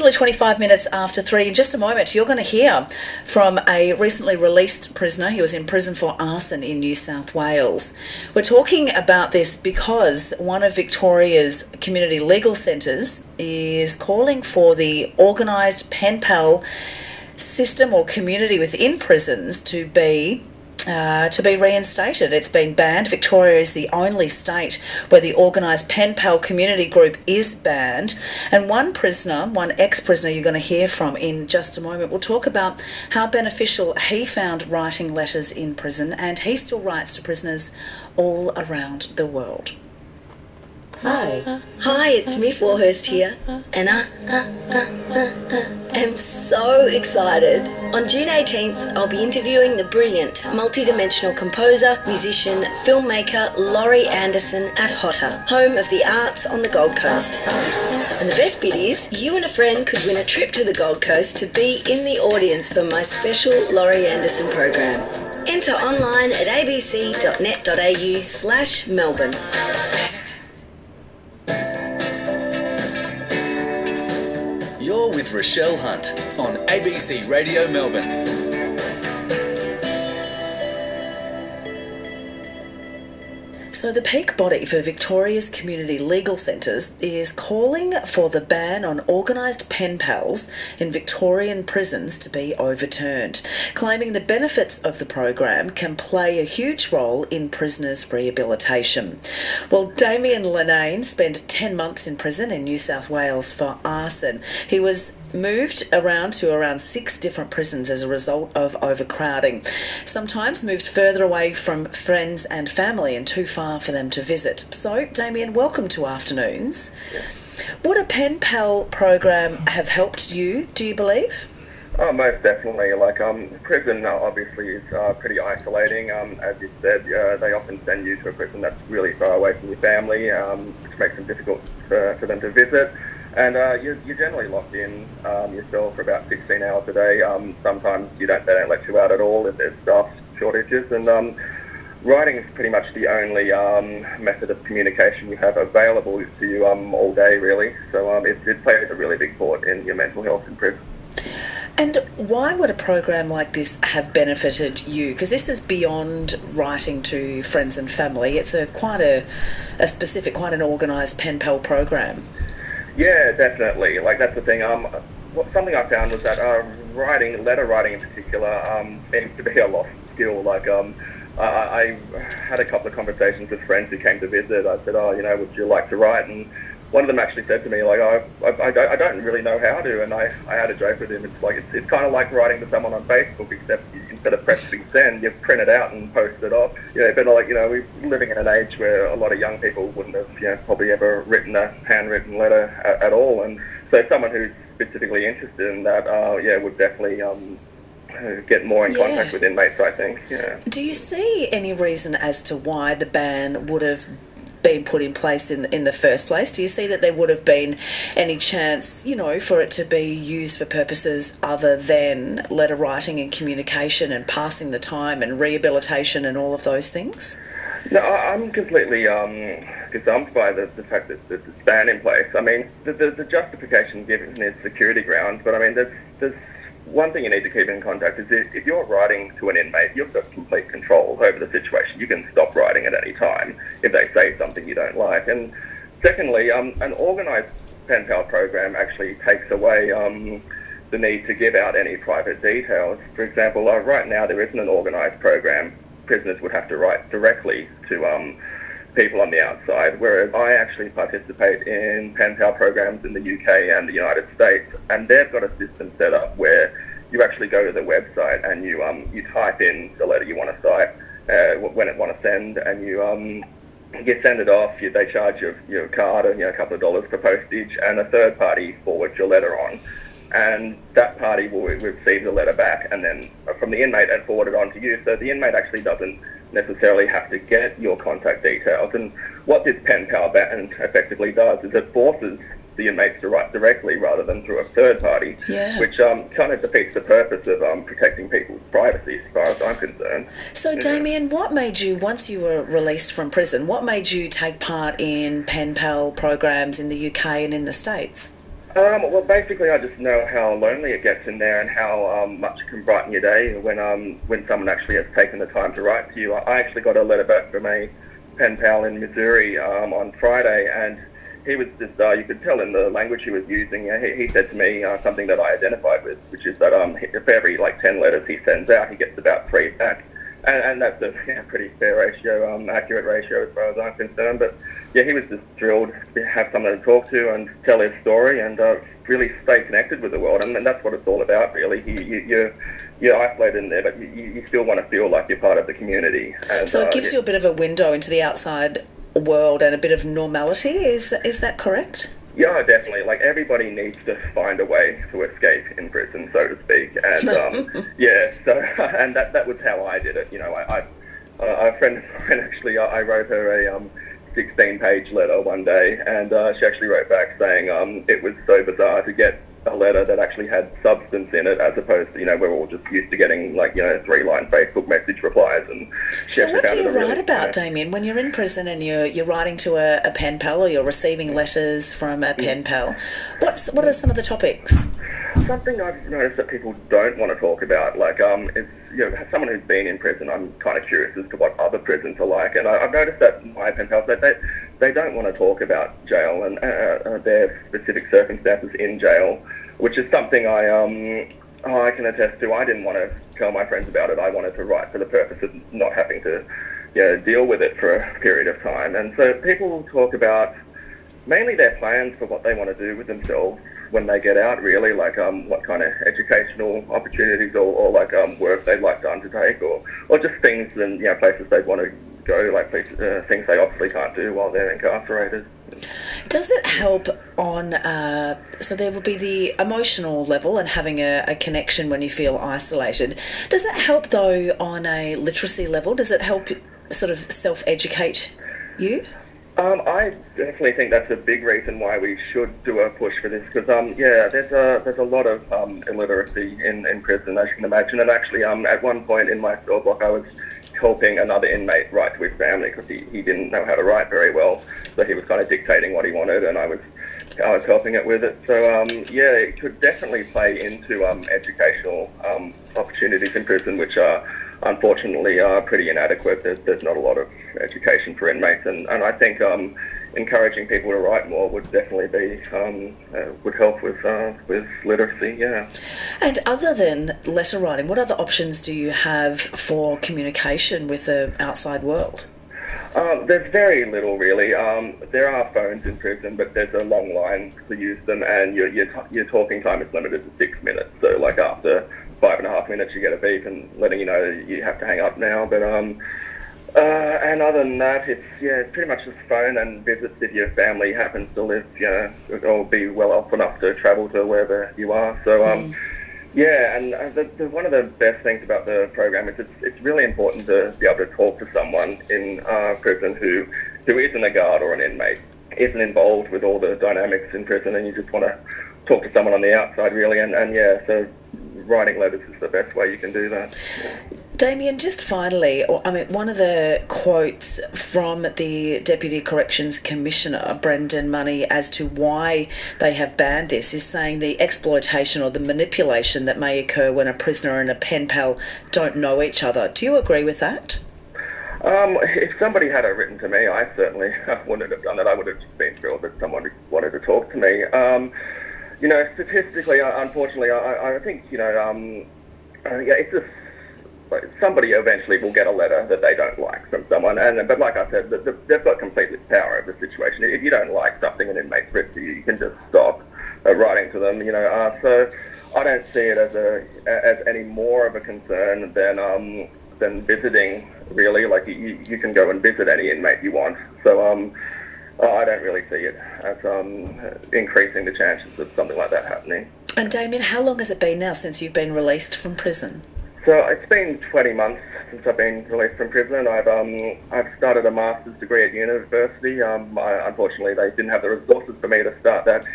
Nearly 25 minutes after 3. In just a moment, you're going to hear from a recently released prisoner. He was in prison for arson in New South Wales. We're talking about this because one of Victoria's community legal centres is calling for the organised Penpal system or community within prisons to be reinstated. It's been banned. Victoria is the only state where the organised Penpal community group is banned. And one ex-prisoner you're going to hear from in just a moment, will talk about how beneficial he found writing letters in prison, and he still writes to prisoners all around the world. Hi, it's Miff Warhurst here, and I am so excited. On June 18th, I'll be interviewing the brilliant, multidimensional composer, musician, filmmaker Laurie Anderson at Hotter, home of the arts on the Gold Coast. And the best bit is, you and a friend could win a trip to the Gold Coast to be in the audience for my special Laurie Anderson program. Enter online at abc.net.au/Melbourne. You're with Richelle Hunt on ABC Radio Melbourne. So the peak body for Victoria's community legal centres is calling for the ban on organised pen pals in Victorian prisons to be overturned, claiming the benefits of the program can play a huge role in prisoners' rehabilitation. Well, Damien Linnane spent 10 months in prison in New South Wales for arson. He was moved around to around 6 different prisons as a result of overcrowding, sometimes moved further away from friends and family and too far for them to visit. So, Damien, welcome to Afternoons. Yes. Would a pen pal program have helped you, do you believe? Oh, most definitely. Prison obviously is pretty isolating. As you said, they often send you to a prison that's really far away from your family, which makes it difficult for them to visit. And you're generally locked in yourself for about 16 hours a day. Sometimes they don't let you out at all if there's staff shortages. And writing is pretty much the only method of communication you have available to you all day, really. So it plays a really big part in your mental health in prison. And why would a program like this have benefited you? Because this is beyond writing to friends and family. It's quite an organised pen pal program. Yeah, definitely. That's the thing. Something I found was that letter writing in particular, seems to be a lost skill. I had a couple of conversations with friends who came to visit. I said, would you like to write? And one of them actually said to me, I don't really know how to. And I had a joke with him. It's kind of like writing to someone on Facebook, except instead of pressing send, you print it out and post it off. But we're living in an age where a lot of young people wouldn't have, probably ever written a handwritten letter at all. And so someone who's specifically interested in that, would definitely get more in contact with inmates, I think. Yeah. Do you see any reason as to why the ban would have been put in place in the first place? Do you see that there would have been any chance, for it to be used for purposes other than letter writing and communication and passing the time and rehabilitation and all of those things? No, I'm completely gazumped by the fact that there's this ban in place. I mean, the justification given is security grounds, but I mean, there's one thing you need to keep in contact is if you're writing to an inmate, you've got complete control over the situation. You can stop writing at any time if they say something you don't like. And secondly, an organised pen pal program actually takes away the need to give out any private details. For example, right now there isn't an organised program. Prisoners would have to write directly to people on the outside, whereas I actually participate in pen pal programs in the UK and the United States, and they've got a system set up where you actually go to the website and you type in the letter you want to cite, when it want to send, and you send it off. They charge your card a couple of dollars for postage, and a third party forwards your letter on, and that party will receive the letter back and then from the inmate and forward it on to you. So the inmate actually doesn't necessarily have to get your contact details. And what this pen pal ban effectively does is it forces the inmates to write directly rather than through a third party, which kind of defeats the purpose of protecting people's privacy as far as I'm concerned. So Damien, what made you, once you were released from prison, what made you take part in pen pal programs in the UK and in the States? Well, basically, I just know how lonely it gets in there and how much it can brighten your day when someone actually has taken the time to write to you. I actually got a letter back from a Penpal in Missouri on Friday, and he was just, you could tell in the language he was using, he said to me something that I identified with, which is that for every 10 letters he sends out, he gets about 3 back. And that's a pretty fair ratio, accurate ratio as far as I'm concerned. But yeah, he was just thrilled to have someone to talk to and tell his story and really stay connected with the world. And that's what it's all about, really. You're isolated in there, but you still want to feel like you're part of the community. And, so it gives you a bit of a window into the outside world and a bit of normality. Is that correct? Yeah, definitely. Everybody needs to find a way to escape in prison, so to speak. And and that was how I did it. A friend of mine actually, I wrote her a 16-page letter one day, and she actually wrote back saying it was so bizarre to get a letter that actually had substance in it, as opposed to, we're all just used to getting 3-line Facebook message replies. And so what do you write about, Damien, when you're in prison and you're writing to a pen pal or you're receiving letters from a pen pal? What are some of the topics? Something I've noticed that people don't want to talk about, is, as someone who's been in prison, I'm kind of curious as to what other prisons are like, and I've noticed that my pen pals, they don't want to talk about jail and their specific circumstances in jail, which is something I can attest to. I didn't want to tell my friends about it. I wanted to write for the purpose of not having to deal with it for a period of time. And so people talk about mainly their plans for what they want to do with themselves when they get out, really, what kind of educational opportunities or work they'd like to undertake, or just things and places they'd want to go, things they obviously can't do while they're incarcerated. Does it help on, so there would be the emotional level and having a connection when you feel isolated. Does it help, though, on a literacy level? Does it help sort of self-educate you? I definitely think that's a big reason why we should do a push for this, because there's a lot of illiteracy in prison, as you can imagine. And actually, at one point in my cell block, I was helping another inmate write to his family because he didn't know how to write very well, so he was kind of dictating what he wanted, and I was helping it with it. So it could definitely play into educational opportunities in prison, which are unfortunately are pretty inadequate. There's not a lot of education for inmates, and I think encouraging people to write more would definitely be would help with literacy. Yeah. And other than letter writing, what other options do you have for communication with the outside world? There's very little, really. There are phones in prison, but there's a long line to use them, and your talking time is limited to 6 minutes. So, after 5.5 minutes, you get a beep and letting you know you have to hang up now. But and other than that, it's pretty much just phone and visits if your family happens to live, or be well off enough to travel to wherever you are. So and one of the best things about the program is it's really important to be able to talk to someone in prison who isn't a guard or an inmate, isn't involved with all the dynamics in prison, and you just want to talk to someone on the outside, really. So writing letters is the best way you can do that. Damien, just finally, one of the quotes from the Deputy Corrections Commissioner, Brendan Money, as to why they have banned this is saying the exploitation or the manipulation that may occur when a prisoner and a pen pal don't know each other. Do you agree with that? If somebody had written to me, I certainly wouldn't have done that. I would have just been thrilled that someone wanted to talk to me. Statistically, unfortunately, I think, it's just somebody eventually will get a letter that they don't like from someone, but like I said, they've got complete power over the situation. If you don't like something an inmate's written to you can just stop writing to them. So I don't see it as any more of a concern than visiting. Really, you can go and visit any inmate you want. So I don't really see it as increasing the chances of something like that happening. And Damien, how long has it been now since you've been released from prison? So it's been 20 months since I've been released from prison. I've started a master's degree at university. Unfortunately, they didn't have the resources for me to start that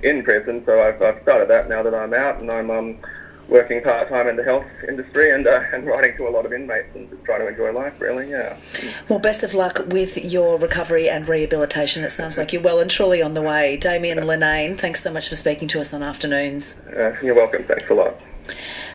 in prison, so I've started that now that I'm out, and I'm working part-time in the health industry and writing to a lot of inmates and just trying to enjoy life, really, yeah. Well, best of luck with your recovery and rehabilitation. It sounds like you're well and truly on the way. Damien Linnane, thanks so much for speaking to us on Afternoons. You're welcome. Thanks a lot.